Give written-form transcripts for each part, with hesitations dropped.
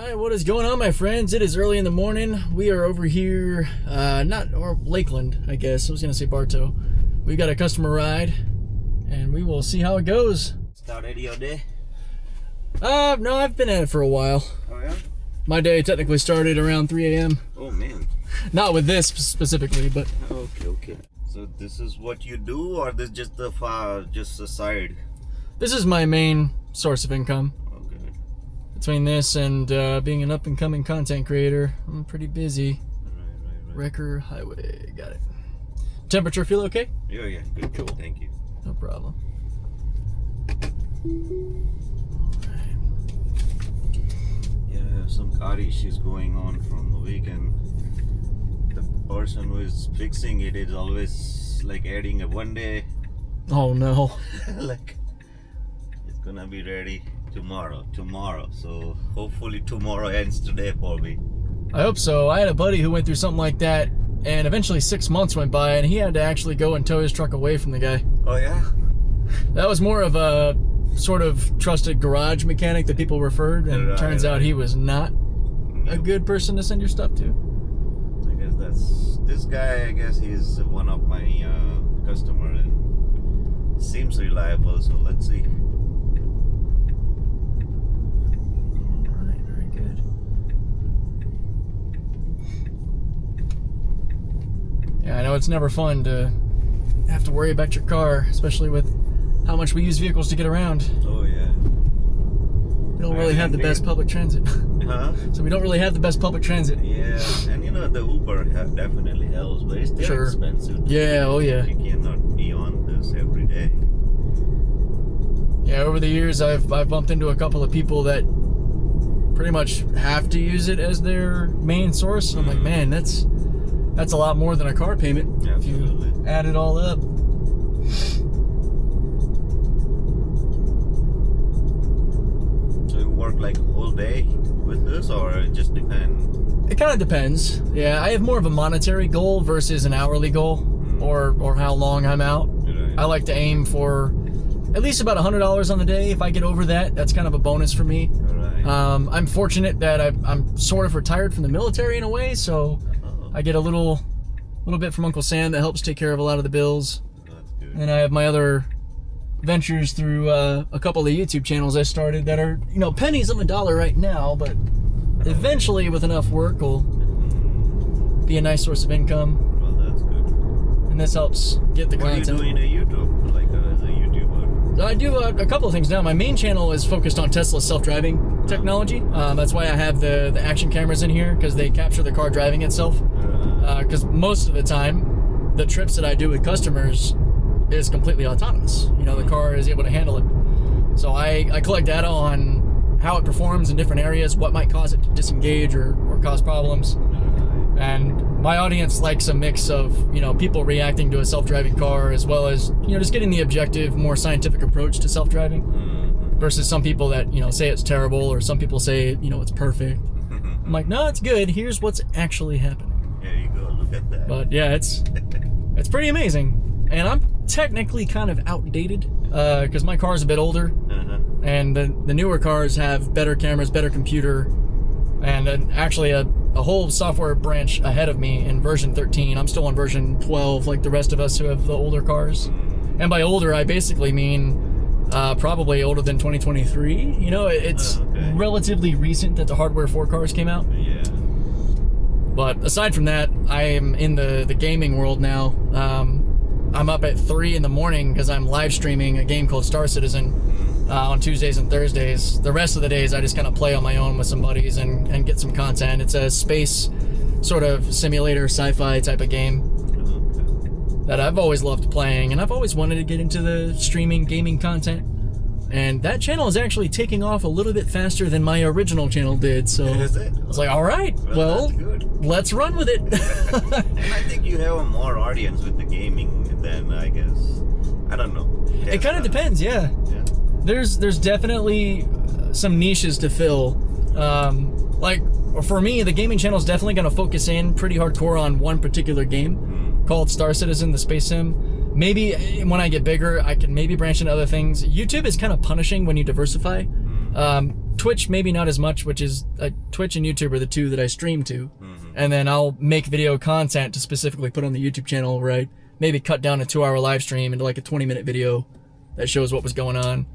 Alright, what is going on, my friends? It is early in the morning. We are over here, or Lakeland, I guess. I was going to say Bartow. We got a customer ride, and we will see how it goes. Started your day? No, I've been at it for a while. Oh, yeah? My day technically started around 3 a.m. Oh, man. Not with this specifically, but... Okay. So this is what you do, or this just just a side? This is my main source of income. Okay. Between this and being an up-and-coming content creator, I'm pretty busy. Right. Wrecker Highway, got it. Temperature feel okay? Yeah, good, cool, thank you. No problem. Yeah, I have some car issues going on from the weekend. The person who is fixing it is always like adding a 1 day. Oh no. Like, it's gonna be ready tomorrow. So hopefully tomorrow ends today for me. I hope so. I had a buddy who went through something like that, and eventually 6 months went by, and he had to actually go and tow his truck away from the guy. Oh yeah? That was more of a sort of trusted garage mechanic that people referred, and turns out he was not a good person to send your stuff to. I guess this guy. I guess he's one of my customer and seems reliable. So let's see. All right, very good. Yeah, I know it's never fun to have to worry about your car, especially with how much we use vehicles to get around. Oh yeah. We don't really have the best public transit. Huh? So we don't really have the best public transit. Yeah, and you know the Uber definitely helps, but it's still expensive. Yeah, oh yeah. You cannot be on this every day. Yeah, over the years I've bumped into a couple of people that pretty much have to use it as their main source. I'm like, man, that's a lot more than a car payment. Absolutely. If you add it all up. So you work like a whole day with this, or it just depends? It kind of depends. Yeah, I have more of a monetary goal versus an hourly goal, or how long I'm out. Right. I like to aim for at least about $100 on the day. If I get over that, that's kind of a bonus for me. Right. I'm fortunate that I'm sort of retired from the military in a way, so I get a little bit from Uncle Sam that helps take care of a lot of the bills. That's good. And I have my other ventures through a couple of YouTube channels I started that are, pennies of a dollar right now, but eventually with enough work will be a nice source of income. Well, that's good. And this helps get the content. What are you doing on YouTube, like as a YouTuber? So I do a couple of things now. My main channel is focused on Tesla self-driving technology. That's why I have the action cameras in here, because they capture the car driving itself. Because most of the time, the trips that I do with customers is completely autonomous. The car is able to handle it. So I collect data on how it performs in different areas, what might cause it to disengage or cause problems. And my audience likes a mix of, people reacting to a self-driving car, as well as, just getting the objective, more scientific approach to self-driving versus some people that, say it's terrible, or some people say, it's perfect. I'm like, no, it's good. Here's what's actually happening. There you go. Look at that. But yeah, it's pretty amazing. And I'm technically kind of outdated because my car's a bit older, and the newer cars have better cameras, better computer, and actually a whole software branch ahead of me in version 13. I'm still on version 12, like the rest of us who have the older cars. And by older, I basically mean probably older than 2023. It's relatively recent that the hardware for cars came out. Yeah. But aside from that, I am in the gaming world now. I'm up at 3 in the morning because I'm live streaming a game called Star Citizen on Tuesdays and Thursdays. The rest of the days I just kind of play on my own with some buddies and get some content. It's a space sort of simulator sci-fi type of game that I've always loved playing, and I've always wanted to get into the streaming gaming content. And that channel is actually taking off a little bit faster than my original channel did. So I was like, all right, well let's run with it. And I think you have a more audience with the gaming than, I guess, I don't know. It kind of depends, yeah. There's definitely some niches to fill. Like for me, the gaming channel is definitely going to focus in pretty hardcore on one particular game called Star Citizen, the space sim. Maybe when I get bigger, I can maybe branch into other things. YouTube is kind of punishing when you diversify. Twitch maybe not as much, which is Twitch and YouTube are the two that I stream to. And then I'll make video content to specifically put on the YouTube channel where I maybe cut down a 2-hour live stream into like a 20-minute video that shows what was going on.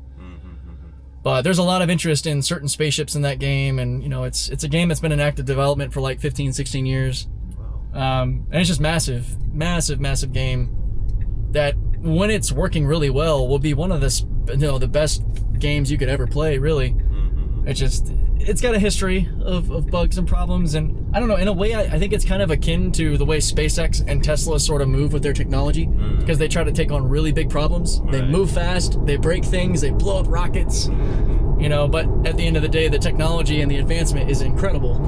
But there's a lot of interest in certain spaceships in that game, and you know, it's a game that's been in active development for like 15, 16 years. And it's just massive game that when it's working really well will be one of the best games you could ever play, really. It's got a history of bugs and problems, and I don't know, in a way I think it's kind of akin to the way SpaceX and Tesla sort of move with their technology, because they try to take on really big problems. They move fast, they break things, they blow up rockets, you know, but at the end of the day, the technology and the advancement is incredible.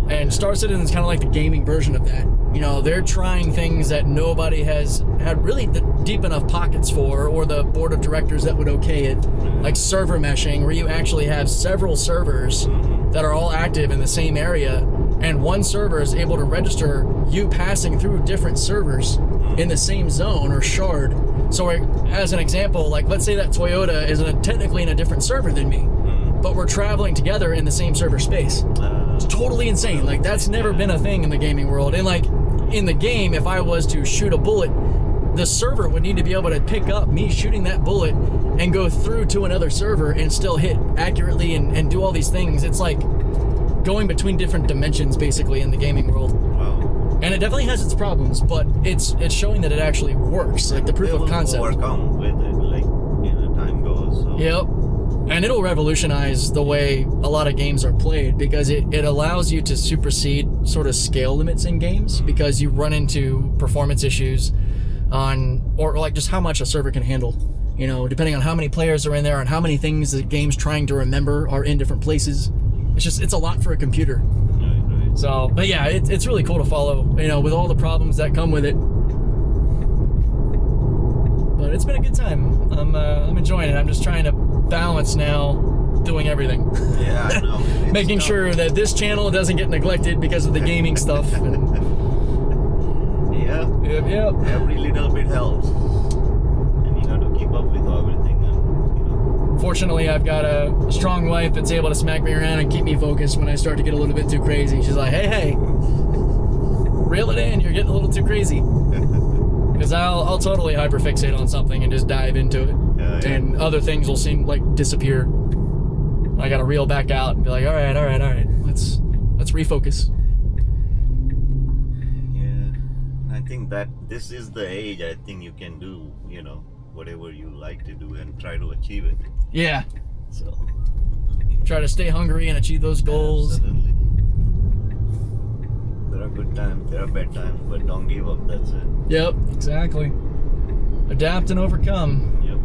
And Star Citizen is kind of like the gaming version of that. You know, they're trying things that nobody has had really the deep enough pockets for, or the board of directors that would okay it. Like server meshing, where you actually have several servers that are all active in the same area, and one server is able to register you passing through different servers in the same zone or shard. So as an example, like let's say that Toyota is technically in a different server than me, but we're traveling together in the same server space. It's totally insane. Like that's never been a thing in the gaming world. And like in the game, if I was to shoot a bullet, the server would need to be able to pick up me shooting that bullet and go through to another server and still hit accurately and do all these things. It's like going between different dimensions basically in the gaming world. And it definitely has its problems, but it's showing that it actually works. Like the proof of concept. Overcome with it, like time goes. So. Yep. And it'll revolutionize the way a lot of games are played, because it allows you to supersede sort of scale limits in games, because you run into performance issues or like just how much a server can handle, you know, depending on how many players are in there and how many things the game's trying to remember are in different places. It's a lot for a computer. So, but yeah, it's really cool to follow, you know, with all the problems that come with it. But it's been a good time. I'm enjoying it. I'm just trying to balance now doing everything. Yeah, I know. Making sure that this channel doesn't get neglected because of the gaming stuff. Yep. Every little bit helps. And you got to keep up with everything. And, you know. Fortunately, I've got a strong wife that's able to smack me around and keep me focused when I start to get a little bit too crazy. She's like, hey, reel it in. You're getting a little too crazy. Because I'll totally hyperfixate on something and just dive into it. And other things will seem like disappear. I gotta reel back out and be like, all right. Let's refocus. Yeah. I think that this is the age I think you can do, you know, whatever you like to do and try to achieve it. Yeah. So try to stay hungry and achieve those goals. Absolutely. There are good times, there are bad times, but don't give up, that's it. Yep, exactly. Adapt and overcome. Yep.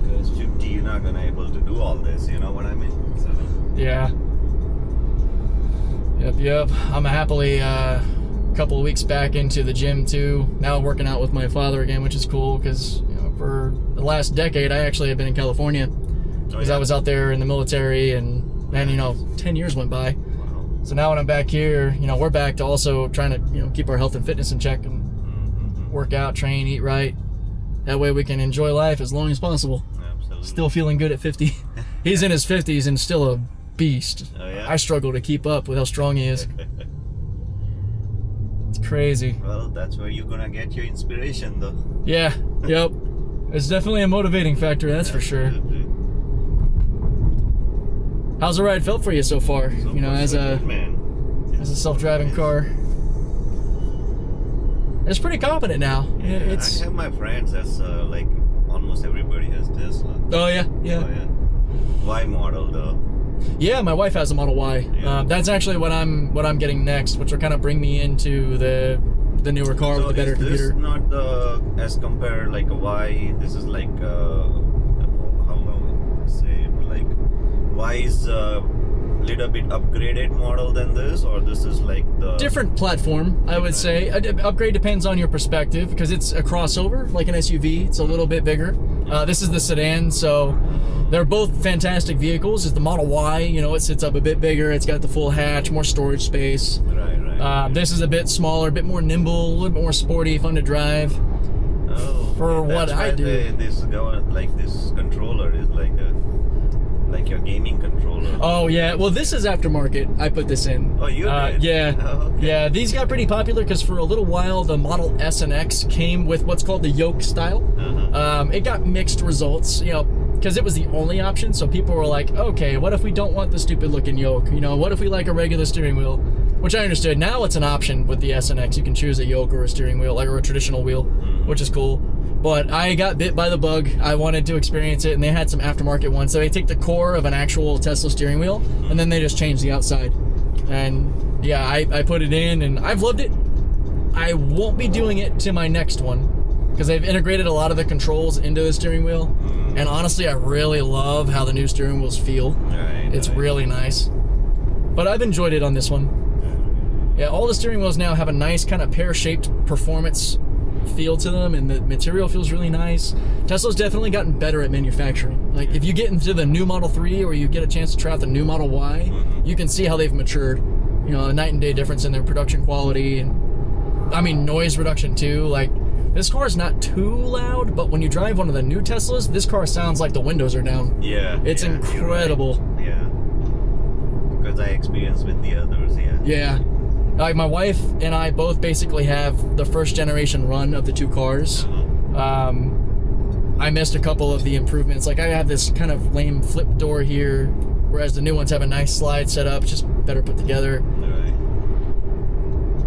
Because 50, you're not gonna able to do all this, you know what I mean? So. Yeah. Yep. I'm happily a couple of weeks back into the gym too. Now working out with my father again, which is cool, because you know, for the last decade I actually have been in California, because I was out there in the military, and you know, 10 years went by. Wow. So now when I'm back here, you know, we're back to also trying to, you know, keep our health and fitness in check and work out, train, eat right. That way we can enjoy life as long as possible. Absolutely. Still feeling good at 50. He's in his 50s and still a beast. Oh, yeah? I struggle to keep up with how strong he is. It's crazy. Well, that's where you're gonna get your inspiration, though. Yeah, yep. It's definitely a motivating factor, that's for sure. Absolutely. How's the ride felt for you so far? So you know, far, as so a good, man. as a self-driving car. It's pretty competent now. Yeah, It's I have my friends that's like almost everybody has Tesla. Oh yeah. Oh, yeah. Y model though. Yeah, my wife has a Model Y. Yeah. That's actually what I'm getting next, which will kind of bring me into the newer car So with the better is this computer. not the as compared like a Y? This is like how long say it, like Y is a little bit upgraded model than this, or this is like the Different platform, I would say. Upgrade depends on your perspective, because it's a crossover, like an SUV. It's a little bit bigger. This is the sedan, so they're both fantastic vehicles. It's the Model Y, you know, it sits up a bit bigger. It's got the full hatch, more storage space. Right. This is a bit smaller, a bit more nimble, a little bit more sporty, fun to drive. Oh. for what I do. This controller is like your gaming controller. Oh yeah, well this is aftermarket. I put this in. Oh, you did? Yeah. Oh, okay. Yeah, these got pretty popular because for a little while the Model S and X came with what's called the yoke style. It got mixed results, you know, because it was the only option. So people were like, okay, what if we don't want the stupid looking yoke? You know, what if we like a regular steering wheel? Which I understood. Now it's an option with the S and X. You can choose a yoke or a steering wheel, like or a traditional wheel, which is cool. But I got bit by the bug. I wanted to experience it, and they had some aftermarket ones. So they take the core of an actual Tesla steering wheel, and then they just change the outside. And yeah, I put it in, and I've loved it. I won't be doing it to my next one because they've integrated a lot of the controls into the steering wheel. And honestly, I really love how the new steering wheels feel. It's really nice. But I've enjoyed it on this one. Yeah, all the steering wheels now have a nice kind of pear-shaped performance feel to them, and the material feels really nice. Tesla's definitely gotten better at manufacturing. Like if you get into the new Model 3 or you get a chance to try out the new Model Y, you can see how they've matured. You know, a night and day difference in their production quality, and I mean noise reduction too. Like this car is not too loud, but when you drive one of the new Teslas, this car sounds like the windows are down. Yeah, it's incredible. Right. Yeah, because I experienced with the others. Yeah. Like my wife and I both basically have the first generation run of the two cars. I missed a couple of the improvements. Like I have this kind of lame flip door here, whereas the new ones have a nice slide set up, just better put together. And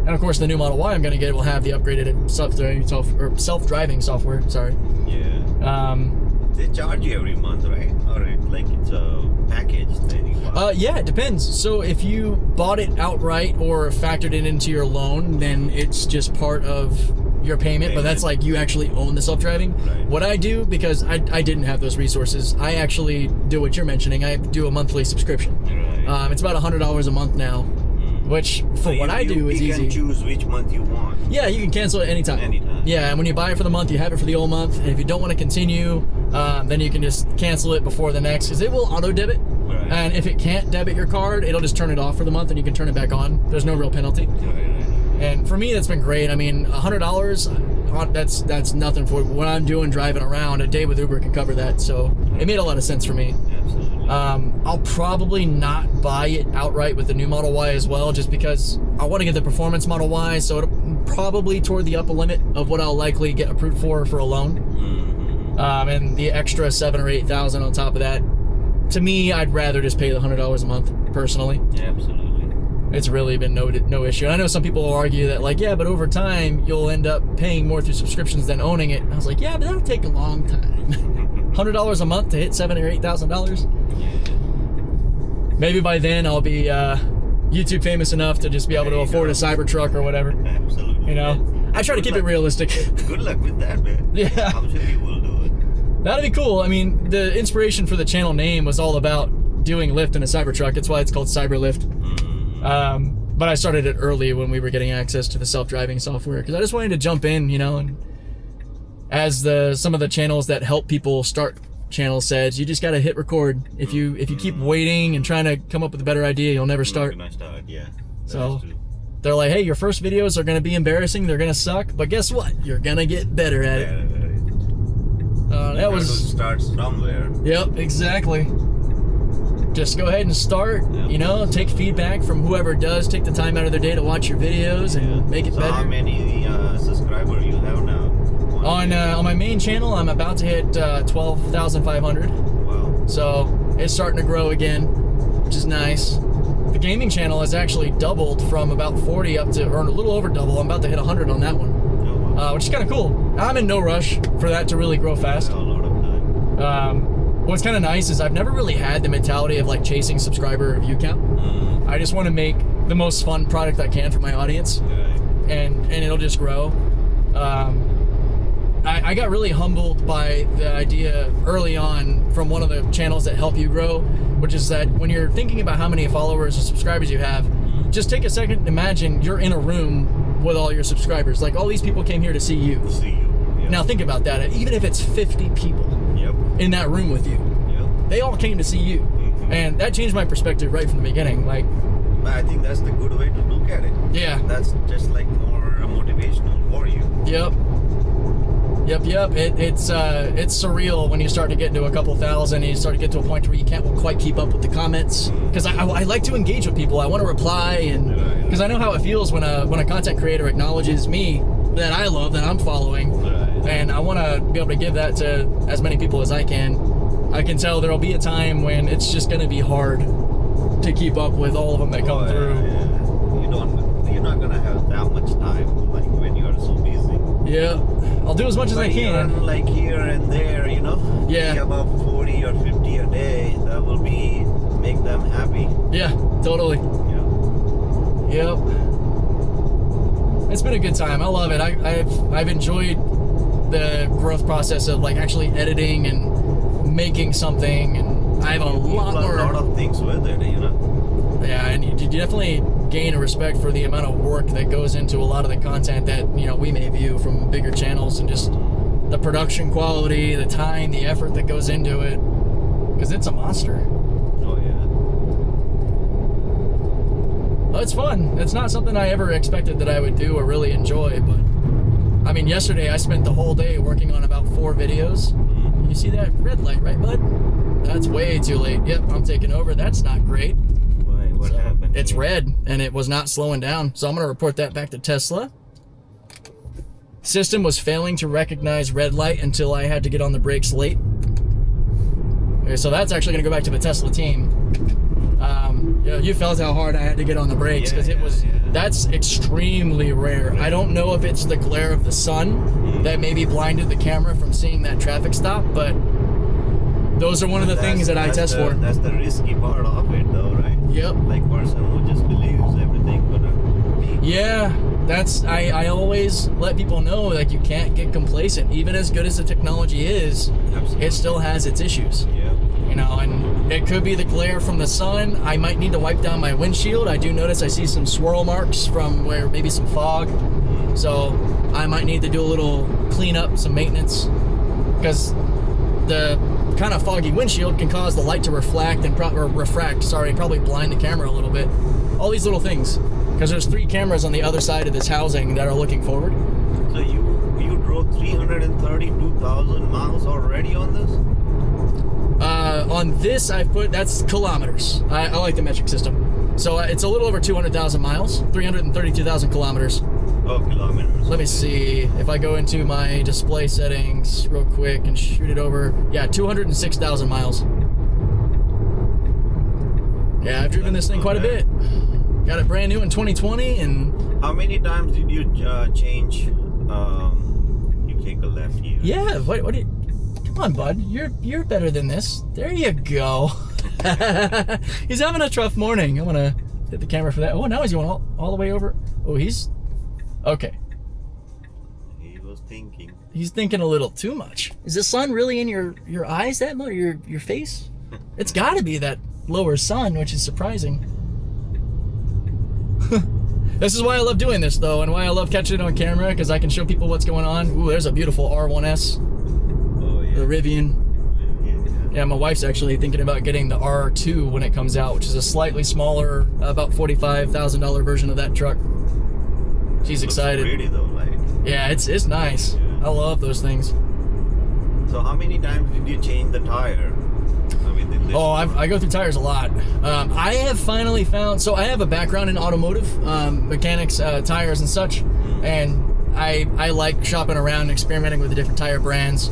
of course, the new Model Y I'm going to get will have the upgraded self-driving software. Sorry. Yeah. They charge you every month, right? Or it's a package thing? Yeah, it depends. So if you bought it outright or factored it into your loan, then it's just part of your payment. But that's like you actually own the self-driving. Right. What I do, because I didn't have those resources, I actually do what you're mentioning. I do a monthly subscription. Right. It's about $100 a month now, which for what I do is easy. You can choose which month you want. Yeah, you can cancel it anytime. Yeah, and when you buy it for the month, you have it for the whole month. And if you don't want to continue, then you can just cancel it before the next, because it will auto debit. Right. And if it can't debit your card, it'll just turn it off for the month, and you can turn it back on. There's no real penalty. And for me, that's been great. I mean, $100, that's nothing for what I'm doing driving around. A day with Uber can cover that, so it made a lot of sense for me. Absolutely. I'll probably not buy it outright with the new Model Y as well, just because I want to get the performance Model Y, so it'll probably toward the upper limit of what I'll likely get approved for a loan. And the extra $7,000 or $8,000 on top of that. To me, I'd rather just pay the $100 a month, personally. Yeah, absolutely. It's really been no issue. And I know some people will argue that, like, yeah, but over time, you'll end up paying more through subscriptions than owning it. And I was like, yeah, but that'll take a long time. $100 a month to hit $7,000 or $8,000. Maybe by then I'll be YouTube famous enough to just be able to afford a Cybertruck or whatever. Absolutely. You know, I try to keep it realistic. Good luck with that, man. Yeah. I'm sure you will do it. That'd be cool. I mean, the inspiration for the channel name was all about doing Lyft in a Cybertruck. That's why it's called CYBRLFT. But I started it early when we were getting access to the self-driving software, because I just wanted to jump in, you know, and as some of the channels that help people start channels said, you just got to hit record. If you keep waiting and trying to come up with a better idea, you'll never start. Yeah. So they're like, hey, your first videos are going to be embarrassing, they're going to suck, but guess what? You're going to get better at it. That was start somewhere. Yep, exactly. Just go ahead and start. Yep. You know, take feedback from whoever does take the time out of their day to watch your videos and make it better. How many subscribers you have now? On my main channel, I'm about to hit 12,500. Wow. So it's starting to grow again, which is nice. The gaming channel has actually doubled from about 40 up to, or a little over double. I'm about to hit 100 on that one, which is kind of cool. I'm in no rush for that to really grow fast. A lot of time. What's kind of nice is I've never really had the mentality of like chasing subscriber or view count. I just want to make the most fun product I can for my audience, and it'll just grow. I got really humbled by the idea early on from one of the channels that help you grow, which is that when you're thinking about how many followers or subscribers you have, just take a second and imagine you're in a room with all your subscribers. Like all these people came here to see you. Yep. Now think about that. Even if it's 50 people in that room with you, they all came to see you. And that changed my perspective right from the beginning. Like, I think that's the good way to look at it. Yeah. That's just like more motivational for you. Yep. Yep. It's surreal when you start to get into a couple thousand and you start to get to a point where you can't quite keep up with the comments. Because I like to engage with people. I want to reply, and because I know how it feels when a content creator acknowledges me that I love, that I'm following, and I want to be able to give that to as many people as I can. I can tell there'll be a time when it's just going to be hard to keep up with all of them that come through. You're not gonna have that much time, like when you are so busy. Yeah, I'll do as much as I can. Even like here and there, Yeah. About 40 or 50 a day. That will make them happy. Yeah, totally. Yep. It's been a good time. I love it. I've enjoyed the growth process of like actually editing and making something, and I have a lot of things with it, Yeah, and you definitely gain a respect for the amount of work that goes into a lot of the content that we may view from bigger channels, and just the production quality, the time, the effort that goes into it, because it's a monster. Oh yeah. Well, it's fun. It's not something I ever expected that I would do or really enjoy, but I mean, yesterday I spent the whole day working on about 4 videos. You see that red light, right, bud? That's way too late. Yep, I'm taking over. That's not great. What happened? It's red, and it was not slowing down. So I'm going to report that back to Tesla. System was failing to recognize red light until I had to get on the brakes late. Okay, so that's actually going to go back to the Tesla team. You felt how hard I had to get on the brakes, because that's extremely rare. I don't know if it's the glare of the sun that maybe blinded the camera from seeing that traffic stop, but those are one of the things that I test for. That's the risky part of it, though, right? Yep. Like person who just believes everything gonna be. Yeah, I always let people know, like, you can't get complacent. Even as good as the technology is, Absolutely. It still has its issues. Yeah. And it could be the glare from the sun. I might need to wipe down my windshield. I do notice I see some swirl marks from where maybe some fog. So I might need to do a little cleanup, some maintenance, because the kind of foggy windshield can cause the light to refract and probably blind the camera a little bit. All these little things, because there's 3 cameras on the other side of this housing that are looking forward. So you drove 332,000 miles already on this? On this, that's kilometers. I like the metric system. So it's a little over 200,000 miles, 332,000 kilometers. Oh, kilometers. Let me see if I go into my display settings real quick and shoot it over. Yeah, 206,000 miles. Yeah, I've driven this thing quite a bit. Got it brand new in 2020, and how many times did you change? You take a left here. Yeah. What do you? Come on, bud. You're better than this. There you go. He's having a tough morning. I'm gonna hit the camera for that. Oh, now he's going all the way over. Oh, he's okay. He was thinking. He's thinking a little too much. Is the sun really in your eyes that much? Your face? It's got to be that lower sun, which is surprising. This is why I love doing this, though, and why I love catching it on camera, because I can show people what's going on. Ooh, there's a beautiful R1S. Oh, yeah. The Rivian. Yeah, my wife's actually thinking about getting the R2 when it comes out, which is a slightly smaller, about $45,000 version of that truck. She's excited. Pretty though, like. Yeah, it's nice. Yeah. I love those things. So how many times did you change the tire? I go through tires a lot. I have finally found, so I have a background in automotive, mechanics, tires and such, and I like shopping around and experimenting with the different tire brands.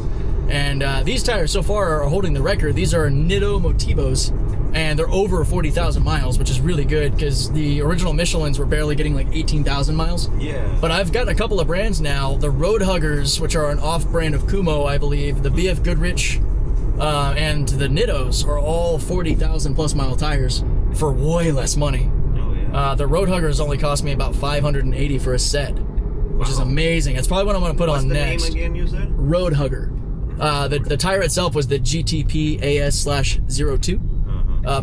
And these tires so far are holding the record. These are Nitto Motivos, and they're over 40,000 miles, which is really good, because the original Michelins were barely getting like 18,000 miles. Yeah. But I've got a couple of brands now. The Road Huggers, which are an off-brand of Kumo, I believe, the BF Goodrich, and the Nittos are all 40,000 plus mile tires for way less money. Oh, yeah. The Road Huggers only cost me about $580 for a set, which is amazing. It's probably what I'm going to put on next. What's the name again, you said? Road Hugger. The tire itself was the GTP AS/02,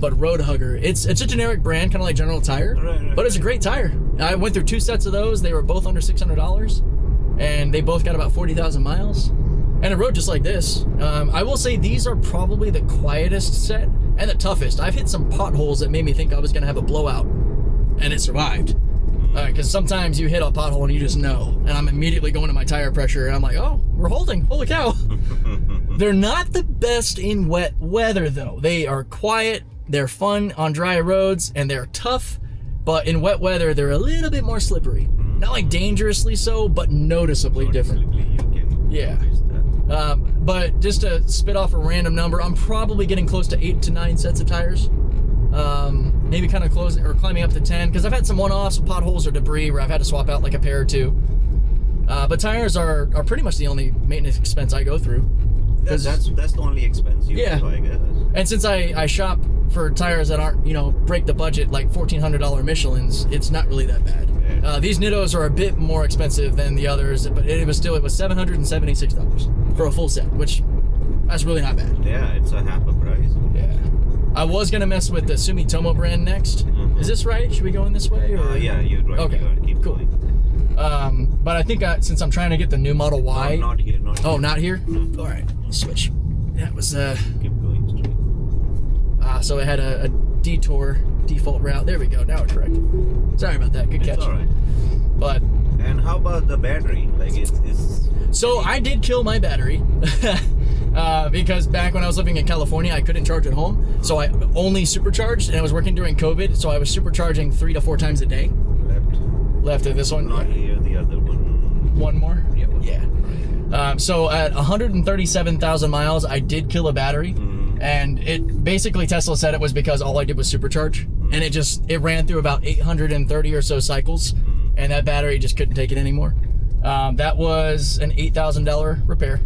but Road Hugger. It's a generic brand, kind of like General Tire, right. But it's a great tire. I went through 2 sets of those. They were both under $600, and they both got about 40,000 miles. And it rode just like this. I will say these are probably the quietest set and the toughest. I've hit some potholes that made me think I was going to have a blowout, and it survived. Because sometimes you hit a pothole and you just know, and I'm immediately going to my tire pressure, and I'm like, oh, we're holding, holy cow. They're not the best in wet weather, though. They are quiet, they're fun on dry roads, and they're tough, but in wet weather, they're a little bit more slippery. Not like dangerously so, but noticeably different. You can Yeah. notice that. But just to spit off a random number, I'm probably getting close to 8 to 9 sets of tires. Maybe kind of close or climbing up to 10, because I've had some one-offs, potholes or debris where I've had to swap out like a pair or two. But tires are pretty much the only maintenance expense I go through. That's the only expense you have, I guess. And since I shop for tires that aren't, break the budget, like $1,400 Michelins, it's not really that bad. Yeah. These Nittos are a bit more expensive than the others, but it was $776 for a full set, which that's really not bad. Yeah, it's a half a price. Yeah. I was gonna mess with the Sumitomo brand next. Mhm. Is this right? Should we go in this way? Or? Yeah, you're right. Okay, You gotta keep cool. going. But I think since I'm trying to get the new Model Y. No, not here, not here. Oh, not here? No. All right, switch. Yeah, it was Keep going straight. so it had a detour default route. There we go. Now we're correct. Sorry about that. Good catch. It's alright. But And how about the battery? Like it's so I did kill my battery. Because back when I was living in California, I couldn't charge at home, so I only supercharged, and I was working during COVID, so I was supercharging 3 to 4 times a day. Left of this one. not here, the other one. One more. Yeah. One. Yeah. So at 137,000 miles, I did kill a battery, and it basically Tesla said it was because all I did was supercharge, and it ran through about 830 or so cycles, and that battery just couldn't take it anymore. That was an $8,000 repair.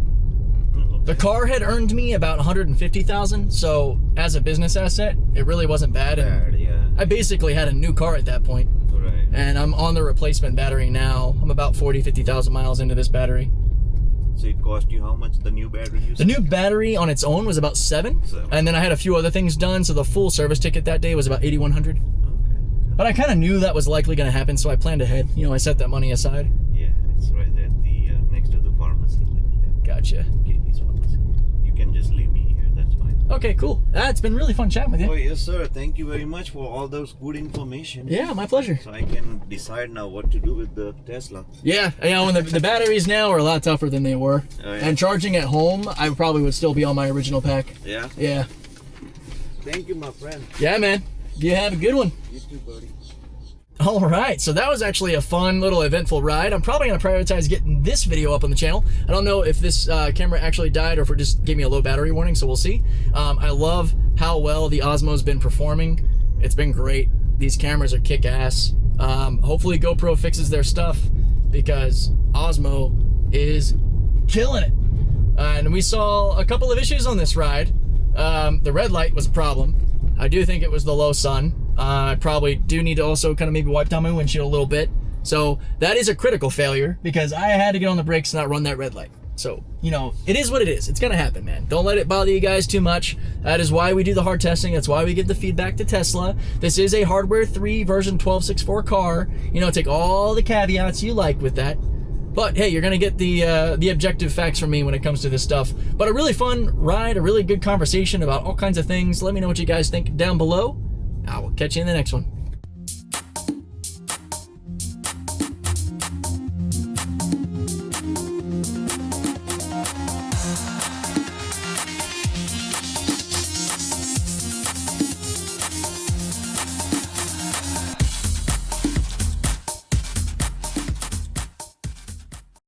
The car had earned me about 150,000, so as a business asset, it really wasn't bad. And Yeah. I basically had a new car at that point, Right. and I'm on the replacement battery now. I'm about 50,000 miles into this battery. So it cost you how much, the new battery you The said? new battery on its own was about 7, and then I had a few other things done, so the full service ticket that day was about 8,100. Okay. But I kind of knew that was likely going to happen, so I planned ahead. I set that money aside. Yeah, it's right there, next to the pharmacy. Gotcha. Katie's pharmacy. You can just leave me here, that's fine. Okay, cool. It's been really fun chatting with you. Oh, yes, sir. Thank you very much for all those good information. Yeah, my pleasure. So I can decide now what to do with the Tesla. Yeah, and the batteries now are a lot tougher than they were. Oh, yeah. And charging at home, I probably would still be on my original pack. Yeah? Yeah. Thank you, my friend. Yeah, man. You have a good one. You too, buddy. All right, so that was actually a fun little eventful ride. I'm probably going to prioritize getting this video up on the channel. I don't know if this camera actually died or if it just gave me a low battery warning, so we'll see. I love how well the Osmo's been performing. It's been great. These cameras are kick-ass. Hopefully GoPro fixes their stuff because Osmo is killing it. And we saw a couple of issues on this ride. The red light was a problem. I do think it was the low sun. I probably do need to also kind of maybe wipe down my windshield a little bit. So that is a critical failure because I had to get on the brakes and not run that red light. So, it is what it is. It's going to happen, man. Don't let it bother you guys too much. That is why we do the hard testing. That's why we give the feedback to Tesla. This is a hardware 3 version 12.6.4 car. Take all the caveats you like with that. But hey, you're going to get the objective facts from me when it comes to this stuff. But a really fun ride, a really good conversation about all kinds of things. Let me know what you guys think down below. I will catch you in the next one.